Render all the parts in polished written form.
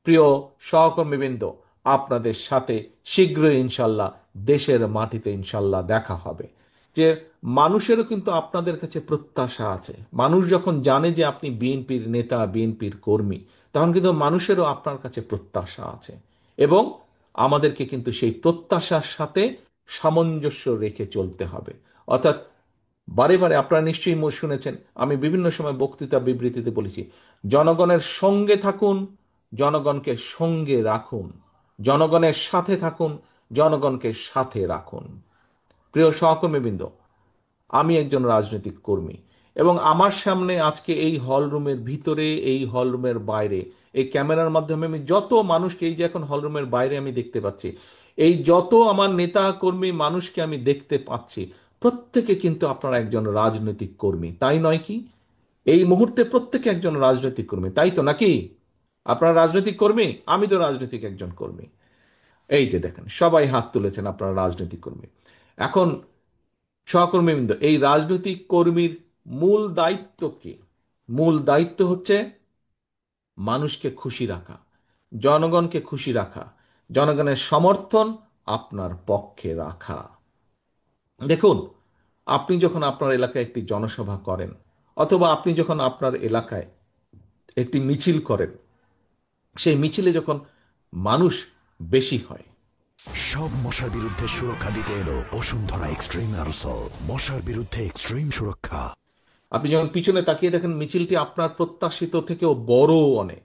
প্রিয় সহকর্মীবৃন্দ, আপনাদের সাথে শীঘ্রই ইনশাল্লাহ দেশের মাটিতে ইনশাল্লাহ দেখা হবে। যে মানুষেরও কিন্তু আপনাদের কাছে প্রত্যাশা আছে। মানুষ যখন জানে যে আপনি বিএনপির নেতা, বিএনপির কর্মী, তখন কিন্তু মানুষেরও আপনার কাছে প্রত্যাশা আছে। এবং আমাদেরকে কিন্তু সেই প্রত্যাশার সাথে সামঞ্জস্য রেখে চলতে হবে। অর্থাৎ বারে বারে আপনারা নিশ্চয়ই শুনেছেন, আমি বিভিন্ন সময় বক্তৃতা বিবৃতিতে বলেছি, জনগণের সঙ্গে থাকুন, জনগণকে সঙ্গে রাখুন, জনগণের সাথে থাকুন, জনগণকে সাথে রাখুন। প্রিয় সহকর্মীবৃন্দ, আমি একজন রাজনৈতিক কর্মী এবং আমার সামনে আজকে এই হলরুমের ভিতরে, এই হলরুমের বাইরে, এই ক্যামেরার মাধ্যমে আমি যত মানুষকে, এই যে এখন হলরুমের বাইরে আমি দেখতে পাচ্ছি, এই যত আমার নেতা কর্মী মানুষকে আমি দেখতে পাচ্ছি, প্রত্যেকে কিন্তু আপনারা একজন রাজনৈতিক কর্মী, তাই নয় কি? এই মুহূর্তে প্রত্যেকে একজন রাজনৈতিক কর্মী, তাই তো নাকি? আপনারা রাজনৈতিক কর্মী, আমি তো রাজনৈতিক একজন কর্মী। এই যে দেখেন, সবাই হাত তুলেছেন, আপনারা রাজনৈতিক কর্মী। এখন সহকর্মীবৃন্দ, এই রাজনৈতিক কর্মীর মূল দায়িত্ব কি? মূল দায়িত্ব হচ্ছে মানুষকে খুশি রাখা, জনগণকে খুশি রাখা, জনগণের সমর্থন আপনার পক্ষে রাখা। দেখুন, আপনি যখন আপনার এলাকায় একটি জনসভা করেন, অথবা আপনি যখন আপনার এলাকায় একটি মিছিল করেন, সেই মিছিলে যখন মানুষ বেশি হয়, সব মশার বিরুদ্ধে সুরক্ষা দিতে এলো বসুন্ধরা এক্সট্রিম অ্যারোসল, মশার বিরুদ্ধে এক্সট্রিম সুরক্ষা। আপনি যখন পিছনে তাকিয়ে দেখেন মিছিলটি আপনার প্রত্যাশিত থেকেও বড় অনেক।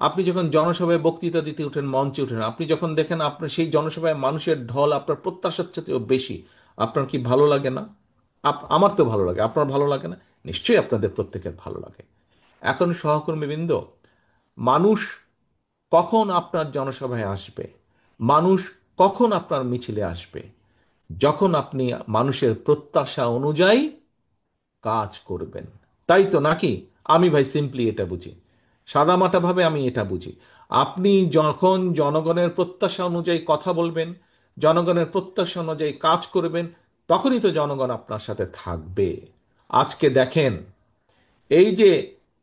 আপনি যখন জনসভায় বক্তৃতা দিতে উঠেন, মঞ্চে উঠেন, আপনি যখন দেখেন আপনার সেই জনসভায় মানুষের ঢল আপনার প্রত্যাশার চেয়েও বেশি, আপনার কি ভালো লাগে না? আমার তো ভালো লাগে, আপনার ভালো লাগে না? নিশ্চয়ই আপনাদের প্রত্যেকের ভালো লাগে। এখন সহকর্মীবৃন্দ, মানুষ কখন আপনার জনসভায় আসবে, মানুষ কখন আপনার মিছিলে আসবে? যখন আপনি মানুষের প্রত্যাশা অনুযায়ী কাজ করবেন, তাই তো নাকি? আমি ভাই সিম্পলি এটা বুঝি, সাদামাটা ভাবে আমি এটা বুঝি। আপনি যখন জনগণের প্রত্যাশা অনুযায়ী কথা বলবেন, জনগণের প্রত্যাশা অনুযায়ী কাজ করবেন, তখনই তো জনগণ আপনার সাথে থাকবে। আজকে দেখেন, এই যে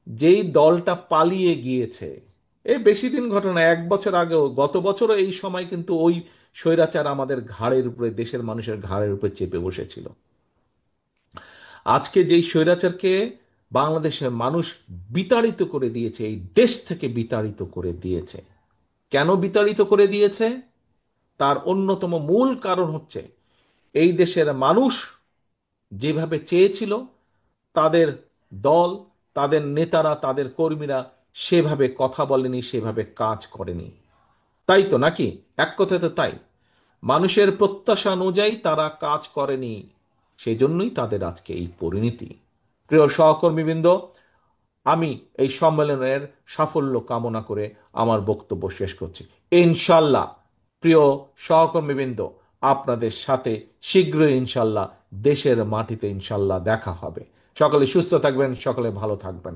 যেই দলটা পালিয়ে গিয়েছে, এই বেশি দিন ঘটনা, 1 বছর আগেও, গত বছরও এই সময় কিন্তু ওই স্বৈরাচার আমাদের ঘাড়ের উপরে, দেশের মানুষের ঘাড়ের উপরে চেপে বসেছিল। আজকে যেই স্বৈরাচারকে বাংলাদেশের মানুষ বিতাড়িত করে দিয়েছে, এই দেশ থেকে বিতাড়িত করে দিয়েছে। কেন বিতাড়িত করে দিয়েছে? তার অন্যতম মূল কারণ হচ্ছে এই দেশের মানুষ যেভাবে চেয়েছিল, তাদের দল, তাদের নেতারা, তাদের কর্মীরা সেভাবে কথা বলেনি, সেভাবে কাজ করেনি। তাই তো নাকি? এক কথায় তো তাই। মানুষের প্রত্যাশা অনুযায়ী তারা কাজ করেনি, সেই জন্যই তাদের আজকে এই পরিণতি। প্রিয় সহকর্মীবৃন্দ, আমি এই সম্মেলনের সাফল্য কামনা করে আমার বক্তব্য শেষ করছি। ইনশাল্লাহ প্রিয় সহকর্মীবৃন্দ, আপনাদের সাথে শীঘ্রই ইনশাল্লাহ দেশের মাটিতে ইনশাল্লাহ দেখা হবে। সকলে সুস্থ থাকবেন, সকলে ভালো থাকবেন।